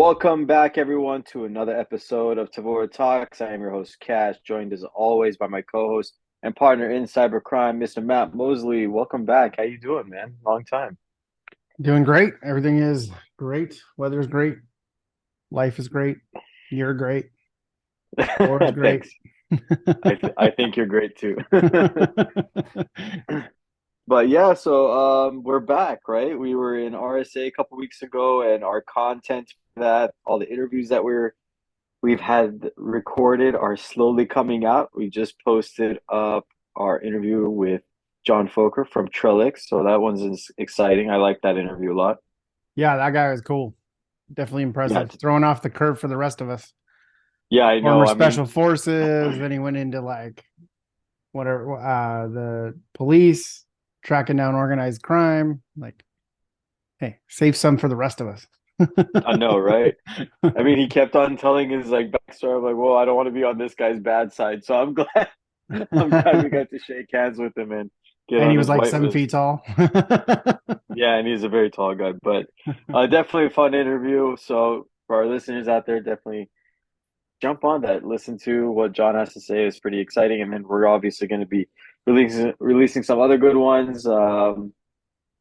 Welcome back, everyone, to another episode of Tevora Talks. I am your host, Cash, joined as always by my co-host and partner in cybercrime, Mr. Matt Mosley. Welcome back. How you doing, man? Long time. Doing great. Everything is great. Weather's great. Life is great. You're great. Laura's great. Thanks. I think you're great too. But yeah, so we're back, right? We were in RSA a couple weeks ago, and our content for that, all the interviews that we've had recorded are slowly coming out. We just posted up our interview with John Foker from Trellix, so that one's exciting. I like that interview a lot. Yeah, that guy was cool. Definitely Yeah, impressive. Throwing off the curve for the rest of us. yeah, I know. Former I mean, special forces. Then he went into like whatever the police, tracking down organized crime. Like, hey, save some for the rest of us. I know, right? I mean, he kept on telling his like backstory. I'm like, well, I don't want to be on this guy's bad side, so I'm glad. I'm glad we got to shake hands with him and get And on he was his like white 7 list. feet tall. Yeah, and he's a very tall guy, but definitely a fun interview. So for our listeners out there, definitely jump on that. Listen to what John has to say. It's pretty exciting, and then we're obviously going to be releasing some other good ones, within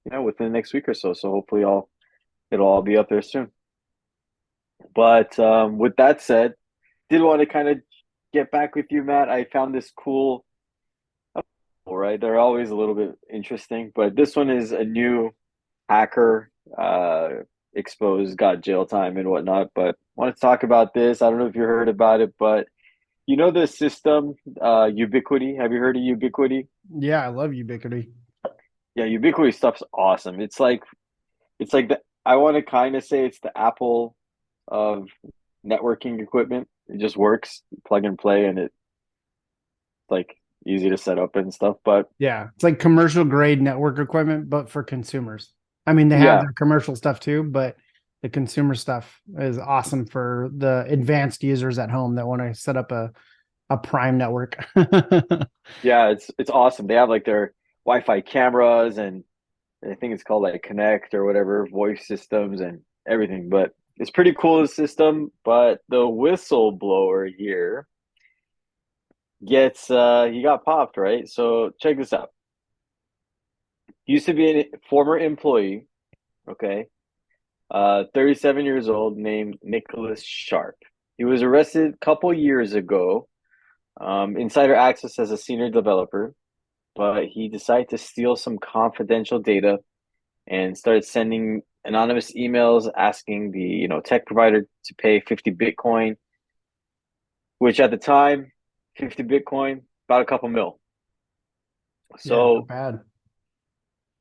the next week or so. So hopefully, all it'll all be up there soon. But with that said, did want to kind of get back with you, Matt. I found this cool. Right, they're always a little bit interesting, but this one is a new hacker exposed, got jail time and whatnot. But I want to talk about this. I don't know if you heard about it, but you know the system, Ubiquiti. Have you heard of Ubiquiti? Yeah, I love Ubiquiti. Yeah, Ubiquiti stuff's awesome. It's like the I want to kind of say it's the Apple of networking equipment. It just works, plug and play, and it's like easy to set up and stuff. But Yeah, it's like commercial grade network equipment, but for consumers. I mean, they have yeah, their commercial stuff too, but the consumer stuff is awesome for the advanced users at home that want to set up a prime network. yeah, it's awesome. They have like their Wi-Fi cameras and I think it's called like Connect or whatever, voice systems and everything. But it's pretty cool system. But the whistleblower here gets he got popped, right? So check this out. He used to be a former employee, okay, 37 years old, named Nicholas Sharp. He was arrested a couple years ago. Insider access as a senior developer, but he decided to steal some confidential data and started sending anonymous emails asking the tech provider to pay 50 Bitcoin, which at the time, 50 Bitcoin, about a couple mil. Yeah, not So bad.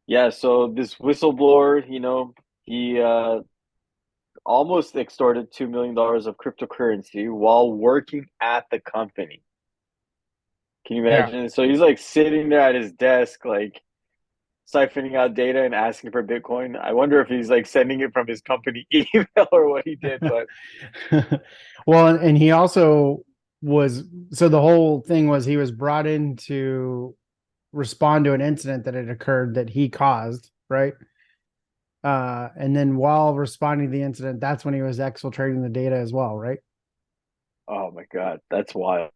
yeah, so this whistleblower, he almost extorted $2 million of cryptocurrency while working at the company. Can you Yeah. imagine? So he's like sitting there at his desk, like siphoning out data and asking for Bitcoin. I wonder if he's like sending it from his company email or what he did, but Well, and he also was so the whole thing was he was brought in to respond to an incident that had occurred that he caused, right? And then while responding to the incident, that's when he was exfiltrating the data as well, right? oh my God, that's wild.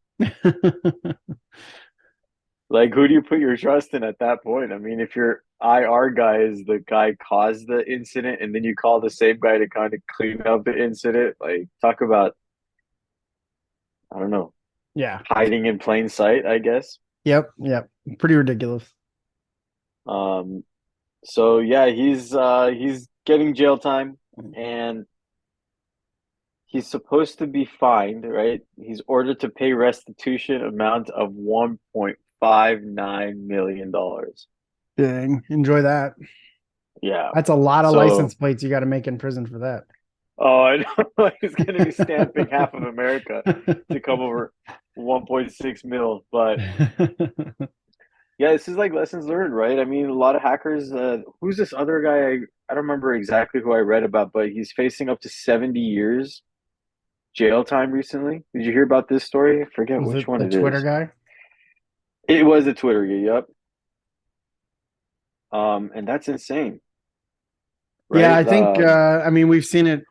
Like, who do you put your trust in at that point? I mean, if your IR guy is the guy caused the incident and then you call the same guy to kind of clean up the incident, like, talk about, I don't know, Yeah. hiding in plain sight, I guess. Yep. Yep. Pretty ridiculous. Um, so yeah, he's getting jail time and he's supposed to be fined, right? He's ordered to pay restitution amount of $1.59 million dollars. Dang. Enjoy that. Yeah. That's a lot of license So, plates you got to make in prison for that. oh, I know he's going to be stamping half of America to come over 1.6 mil. But yeah, this is like lessons learned, right? I mean, a lot of hackers. Who's this other guy? I don't remember exactly who I read about, but he's facing up to 70 years jail time recently. Did you hear about this story? I forget Was which it one the it Twitter is. guy? It was a Twitter, yep. And that's insane, Yeah, right? I think I mean we've seen it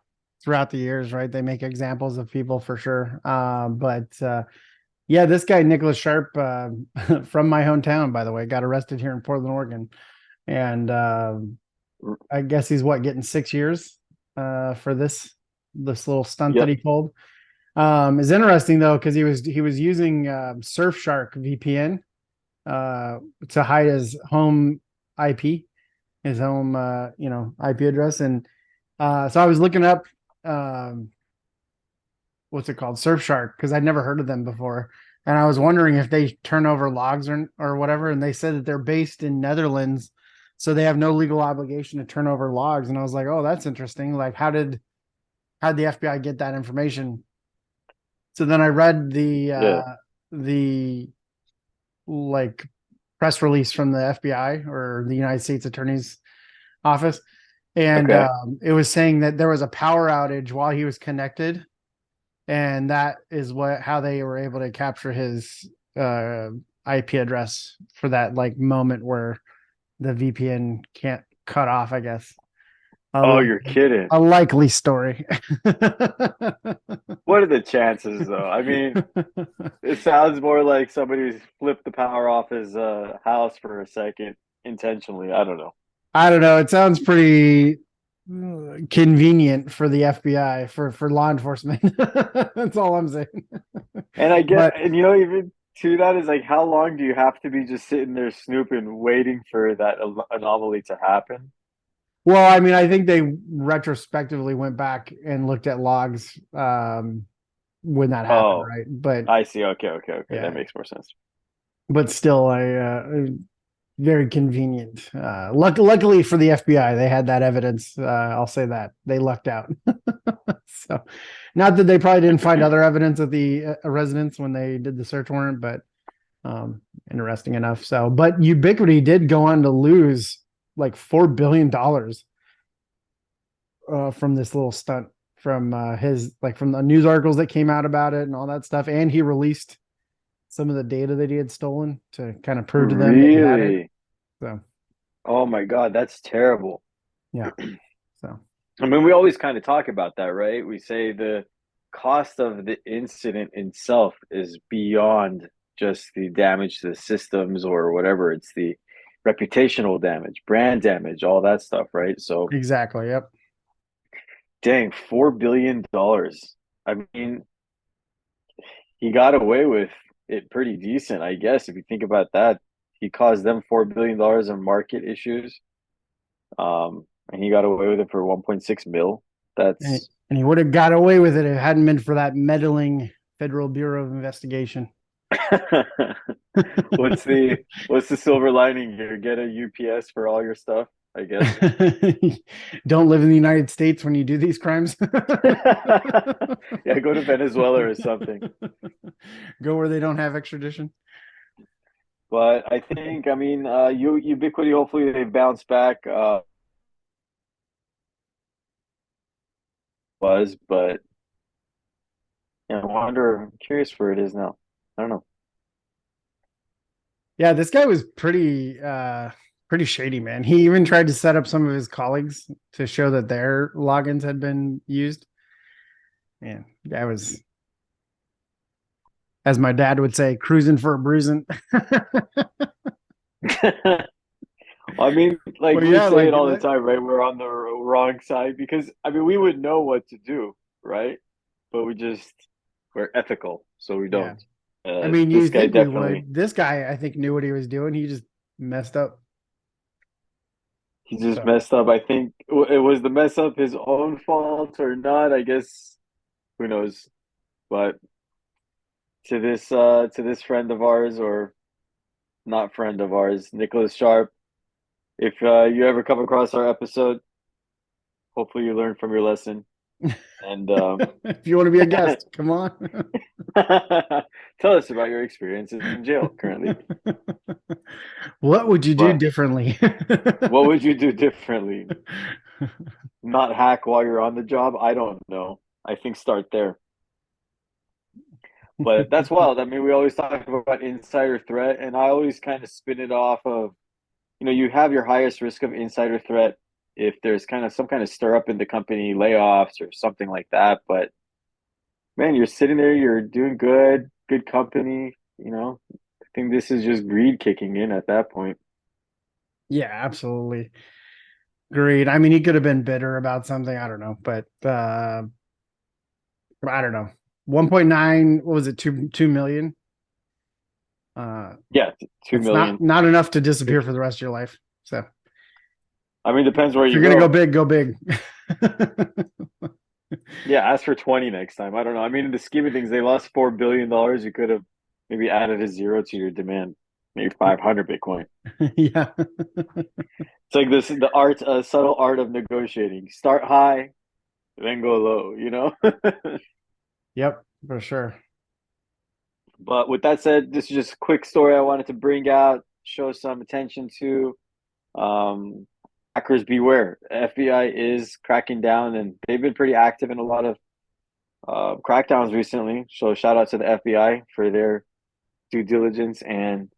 throughout the years, right? They make examples of people for sure. But yeah, this guy Nicholas Sharp from my hometown, by the way, got arrested here in Portland, Oregon, and I guess he's what, getting 6 years for this little stunt that Yep. he pulled. Is interesting though because he was using Surfshark VPN to hide his home IP, his home IP address, and so I was looking up um, what's it called, Surfshark, because I'd never heard of them before, and I was wondering if they turn over logs or whatever, and they said that they're based in Netherlands, so they have no legal obligation to turn over logs, and I was like, oh, that's interesting. Like, how did the FBI get that information? So then I read Yeah. the like press release from the FBI or the United States Attorney's Office, and Okay. it was saying that there was a power outage while he was connected, and that is how they were able to capture his IP address for that like moment where the VPN can't cut off. I guess Oh, a, you're kidding. a likely story. What are the chances, though? I mean, it sounds more like somebody's flipped the power off his house for a second intentionally. I don't know. I don't know. It sounds pretty convenient for the FBI for law enforcement. That's all I'm saying. And I get, But and you know, even to that is like, how long do you have to be just sitting there snooping, waiting for that anomaly to happen? well, I mean, I think they retrospectively went back and looked at logs when that happened, Oh, right? But I see. Okay, okay, okay. That yeah, makes more sense. but still, very convenient. Luckily for the FBI, they had that evidence. I'll say that they lucked out. So, not that they probably didn't find other evidence at the residence when they did the search warrant, but interesting enough. So, but Ubiquiti did go on to lose like $4 billion from this little stunt from his like from the news articles that came out about it and all that stuff, and he released some of the data that he had stolen to kind of prove to them that he had it. Really? So Oh my God, that's terrible. yeah, so I mean, we always kind of talk about that, right? We say the cost of the incident itself is beyond just the damage to the systems or whatever. It's the reputational damage, brand damage, all that stuff, right? So, exactly. Yep. dang, $4 billion. I mean, he got away with it pretty decent, I guess. If you think about that, he caused them $4 billion in market issues, and he got away with it for 1.6 mil. And, That's and he would have got away with it if it hadn't been for that meddling Federal Bureau of Investigation. what's the silver lining here? Get a UPS for all your stuff, I guess. Don't live in the United States when you do these crimes. Yeah, go to Venezuela or something. Go where they don't have extradition. But I think, I mean, Ubiquity, hopefully they bounce back. But yeah, I wonder, I'm curious where it is now. I don't know. Yeah, this guy was pretty shady, man. He even tried to set up some of his colleagues to show that their logins had been used. Man, that was, as my dad would say, cruising for a bruising. I mean, like Well, we yeah, say like it all the time, right? We're on the wrong side because I mean we would know what to do, right? But we're ethical, so we yeah. don't. I mean, This you guy think we definitely would. This guy, I think, knew what he was doing. He just messed up. he just So messed up. I think it was the mess up his own fault or not. I guess who knows. But to this friend of ours or not friend of ours, Nicholas Sharp, if you ever come across our episode, hopefully you learn from your lesson and if you want to be a guest, come on. tell us about your experiences in jail currently. What would you do But differently? what would you do differently? Not hack while you're on the job? I don't know. I think start there. But that's wild. I mean, we always talk about insider threat, and I always kind of spin it off of, you have your highest risk of insider threat if there's kind of some kind of stir up in the company, layoffs or something like that. But man, you're sitting there, you're doing good, good company, you know. I think this is just greed kicking in at that point. Yeah, absolutely. Agreed. I mean, he could have been bitter about something. I don't know, but I don't know. 1.9, what was it? 2 million. Yeah, two It's not million. not enough to disappear for the rest of your life. So I mean, depends where if you you're gonna go go. big, go big. Yeah, ask for 20 next time. I don't know. I mean, in the scheme of things, they lost $4 billion. You could have maybe added a zero to your demand, maybe 500 Bitcoin. Yeah. It's like this, the art, subtle art of negotiating. Start high, then go low, you know? Yep, for sure. But with that said, this is just a quick story I wanted to bring out, show some attention to. Um, Hackers beware. FBI is cracking down, and they've been pretty active in a lot of crackdowns recently. So shout out to the FBI for their due diligence and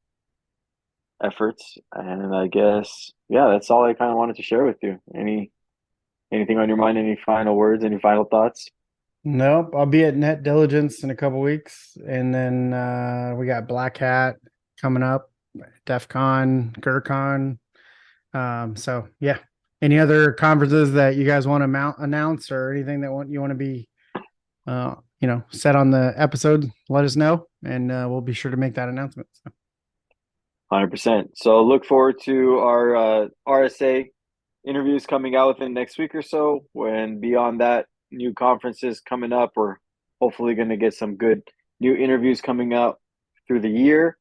efforts. And I guess, yeah, that's all I kind of wanted to share with you. Anything on your mind? Any final words? Any final thoughts? Nope. I'll be at Net Diligence in a couple weeks. And then we got Black Hat coming up, DEF CON, GERCON. So yeah. Any other conferences that you guys want to announce or anything that you want to be set on the episode, let us know and we'll be sure to make that announcement. So. 100%. So look forward to our RSA interviews coming out within the next week or so. When beyond that, new conferences coming up, we're hopefully going to get some good new interviews coming out through the year.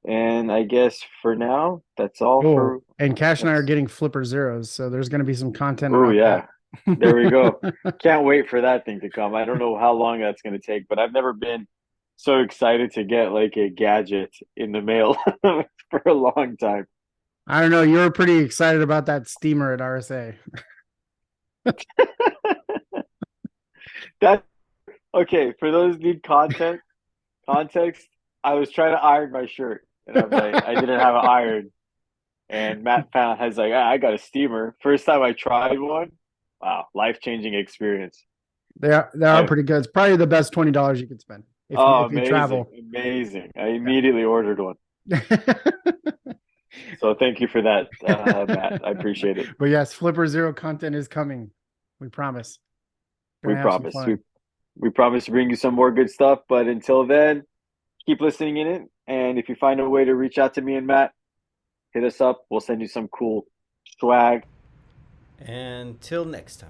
And I guess for now, that's all Oh, for. and Cash and I are That's, getting flipper zeros, so there's going to be some content oh around yeah, there we go. that. Can't wait for that thing to come. I don't know how long that's going to take, but I've never been so excited to get like a gadget in the mail for a long time. I don't know. You were pretty excited about that steamer at RSA. That okay, for those who need context, I was trying to iron my shirt and I'm like, I didn't have an iron. And Matt found has like, I got a steamer. First time I tried one, wow, life-changing experience. They are I pretty good. It's probably the best $20 you could spend oh, if you amazing, travel. amazing. I Yeah. immediately ordered one. So thank you for that, Matt. I appreciate it. But yes, Flipper Zero content is coming. We promise. We're We gonna have some promise. We fun. we promise to bring you some more good stuff. But until then, keep listening in it. And if you find a way to reach out to me and Matt, hit us up. We'll send you some cool swag. Until next time.